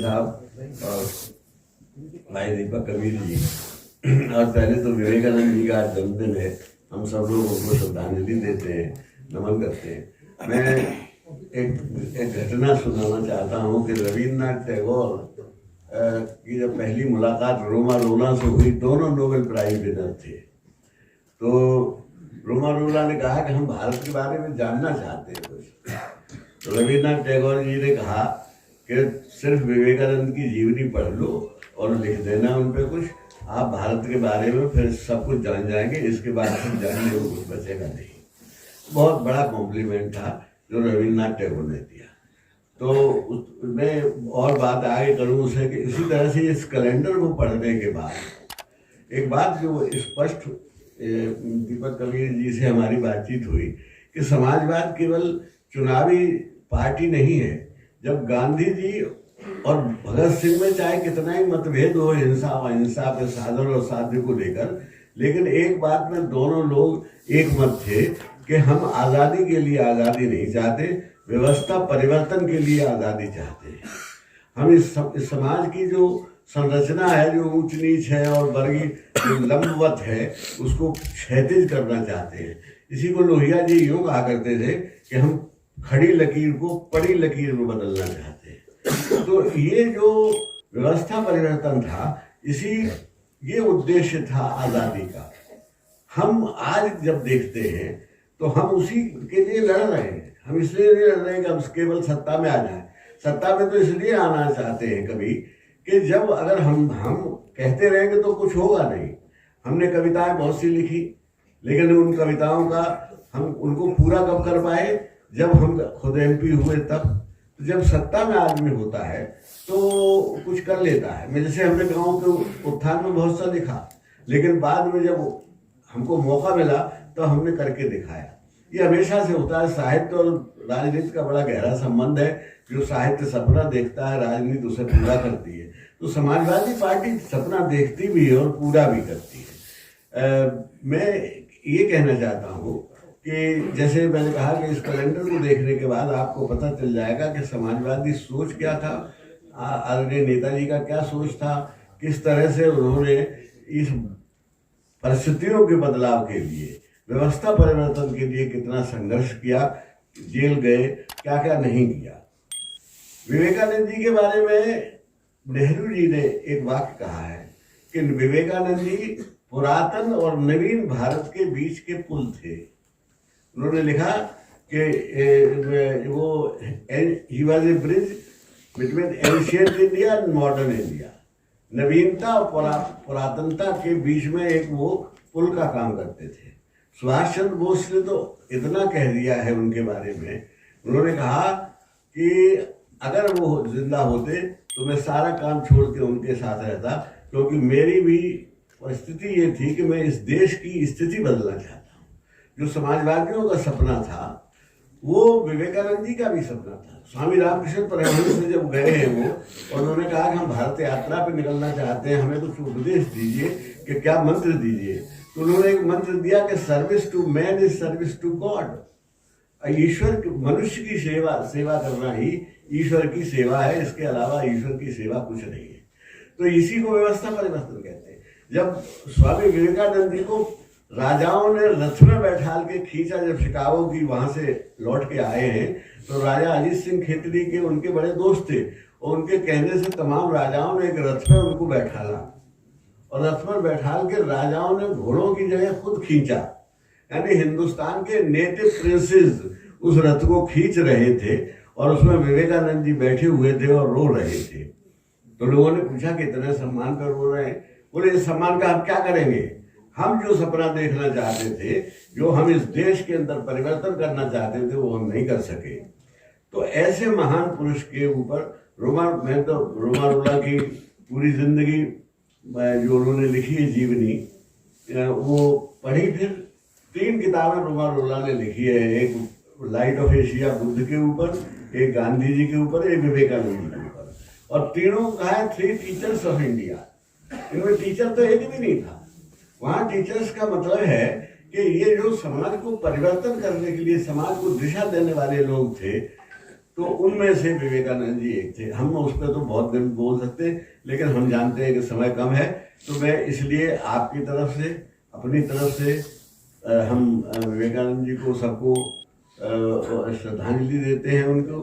साहब और भाई दीपक कबीर जी, और पहले तो विवेकानंद जी का जन्मदिन है, हम सब लोग उनको श्रद्धांजलि देते हैं, नमन करते हैं। मैं एक घटना सुनाना चाहता हूँ कि रविन्द्रनाथ टैगोर की जब पहली मुलाकात रोमा रोला से हुई, दोनों नोबेल प्राइज विनर थे। तो रोमा रोला ने कहा कि हम भारत के बारे में जानना चाहते हैं कुछ। तो रविन्द्रनाथ टैगोर जी ने कहा कि सिर्फ विवेकानंद की जीवनी पढ़ लो और लिख देना उन पर कुछ, आप भारत के बारे में फिर सब कुछ जान जाएंगे, इसके बाद फिर जानने को कुछ बचेगा नहीं। बहुत बड़ा कॉम्प्लीमेंट था जो रविन्द्रनाथ टैगोर ने दिया। तो मैं और बात आगे करूँ उसे कि इसी तरह से इस कैलेंडर को पढ़ने के बाद एक बात जो स्पष्ट दीपक कबीर जी से हमारी बातचीत हुई कि समाजवाद केवल चुनावी पार्टी नहीं है। जब गांधी जी और भगत सिंह में चाहे कितना ही मतभेद हो हिंसा और अहिंसा पे साधन और साध्य को लेकर, लेकिन एक बात में दोनों लोग एक मत थे कि हम आज़ादी के लिए आज़ादी नहीं चाहते, व्यवस्था परिवर्तन के लिए आज़ादी चाहते हैं। हम इस समाज की जो संरचना है, जो ऊंच नीच है और वर्गीय लंबवत है, उसको क्षैतिज करना चाहते हैं। इसी को लोहिया जी यूँ कहा करते थे कि हम खड़ी लकीर को पड़ी लकीर में बदलना चाहते हैं। तो ये जो व्यवस्था परिवर्तन था, ये उद्देश्य था आज़ादी का। हम आज जब देखते हैं तो हम उसी के लिए लड़ रहे हैं। हम इसलिए नहीं लड़ रहे हैं कि हम केवल सत्ता में आ जाएं। सत्ता में तो इसलिए आना चाहते हैं कभी कि जब अगर हम कहते रहेंगे तो कुछ होगा नहीं। हमने कविताएं बहुत सी लिखी, लेकिन उन कविताओं का हम उनको पूरा कब कर पाए, जब हम खुद एमपी हुए तब। तो जब सत्ता में आदमी होता है तो कुछ कर लेता है। मैं जैसे हमने गाँव के उत्थान में बहुत सा लिखा, लेकिन बाद में जब हमको मौका मिला तो हमने करके दिखाया। ये हमेशा से होता है। साहित्य और राजनीति का बड़ा गहरा संबंध है। जो साहित्य सपना देखता है, राजनीति उसे पूरा करती है। तो समाजवादी पार्टी सपना देखती भी है और पूरा भी करती है। मैं ये कहना चाहता हूँ कि जैसे मैंने कहा कि इस कैलेंडर को देखने के बाद आपको पता चल जाएगा कि समाजवादी सोच क्या था, आदरणीय नेताजी का क्या सोच था, किस तरह से उन्होंने इस परिस्थितियों के बदलाव के लिए, व्यवस्था परिवर्तन के लिए कितना संघर्ष किया, जेल गए, क्या क्या नहीं किया। विवेकानंद जी के बारे में नेहरू जी ने एक वाक्य कहा है कि विवेकानंद जी पुरातन और नवीन भारत के बीच के पुल थे। उन्होंने लिखा कि वो he was a bridge between ancient India and modern India. नवीनता और पुरातनता के बीच में एक वो पुल का काम करते थे। सुभाष चंद्र बोस ने तो इतना कह दिया है उनके बारे में, उन्होंने कहा कि अगर वो जिंदा होते तो मैं सारा काम छोड़ के उनके साथ रहता, क्योंकि मेरी भी परिस्थिति ये थी कि मैं इस देश की स्थिति बदलना चाहता हूँ। जो समाजवादियों का सपना था वो विवेकानंद जी का भी सपना था। स्वामी रामकृष्ण परमहंस से जब गए हैं वो, और उन्होंने कहा कि हम भारत यात्रा पे निकलना चाहते हैं, हमें कुछ उपदेश दीजिए कि क्या मंत्र दीजिए। तो उन्होंने एक मंत्र दिया कि service to man is service to God. ईश्वर, मनुष्य की सेवा करना ही ईश्वर की सेवा है, इसके अलावा ईश्वर की सेवा कुछ नहीं है। तो इसी को व्यवस्था परिवर्तन कहते हैं। जब स्वामी विवेकानंद जी को राजाओं ने रथ में बैठाल के खींचा, जब शिकागो की वहां से लौट के आए हैं, तो राजा अजीत सिंह खेतरी के उनके बड़े दोस्त थे, और उनके कहने से तमाम राजाओं ने एक रथ में उनको बैठाला, और रथ में बैठाल के राजाओं ने घोड़ों की जगह खुद खींचा। यानी हिंदुस्तान के नेटिव प्रिंसेस उस रथ को खींच रहे थे, और उसमें विवेकानंद जी बैठे हुए थे और रो रहे थे। तो लोगों ने पूछा कि इतने सम्मान कर रो रहे हैं। बोले इस सम्मान का हम क्या करेंगे, हम जो सपना देखना चाहते थे, जो हम इस देश के अंदर परिवर्तन करना चाहते थे, वो हम नहीं कर सके। तो ऐसे महान पुरुष के ऊपर मैं तो रोमा रोला की पूरी जिंदगी जो उन्होंने लिखी है जीवनी, वो पढ़ी। फिर 3 किताबें रोमा रोला ने लिखी है, एक लाइट ऑफ एशिया बुद्ध के ऊपर, एक गांधी जी के ऊपर, एक विवेकानंद जी के ऊपर, और तीनों कहा है 3 टीचर्स ऑफ इंडिया। इनमें टीचर तो एक भी नहीं था। वहाँ टीचर्स का मतलब है कि ये जो समाज को परिवर्तन करने के लिए, समाज को दिशा देने वाले लोग थे, तो उनमें से विवेकानंद जी एक थे। हम उस पर तो बहुत दिन बोल सकते हैं, लेकिन हम जानते हैं कि समय कम है, तो मैं इसलिए आपकी तरफ से, अपनी तरफ से हम विवेकानंद जी को सबको श्रद्धांजलि देते हैं उनको।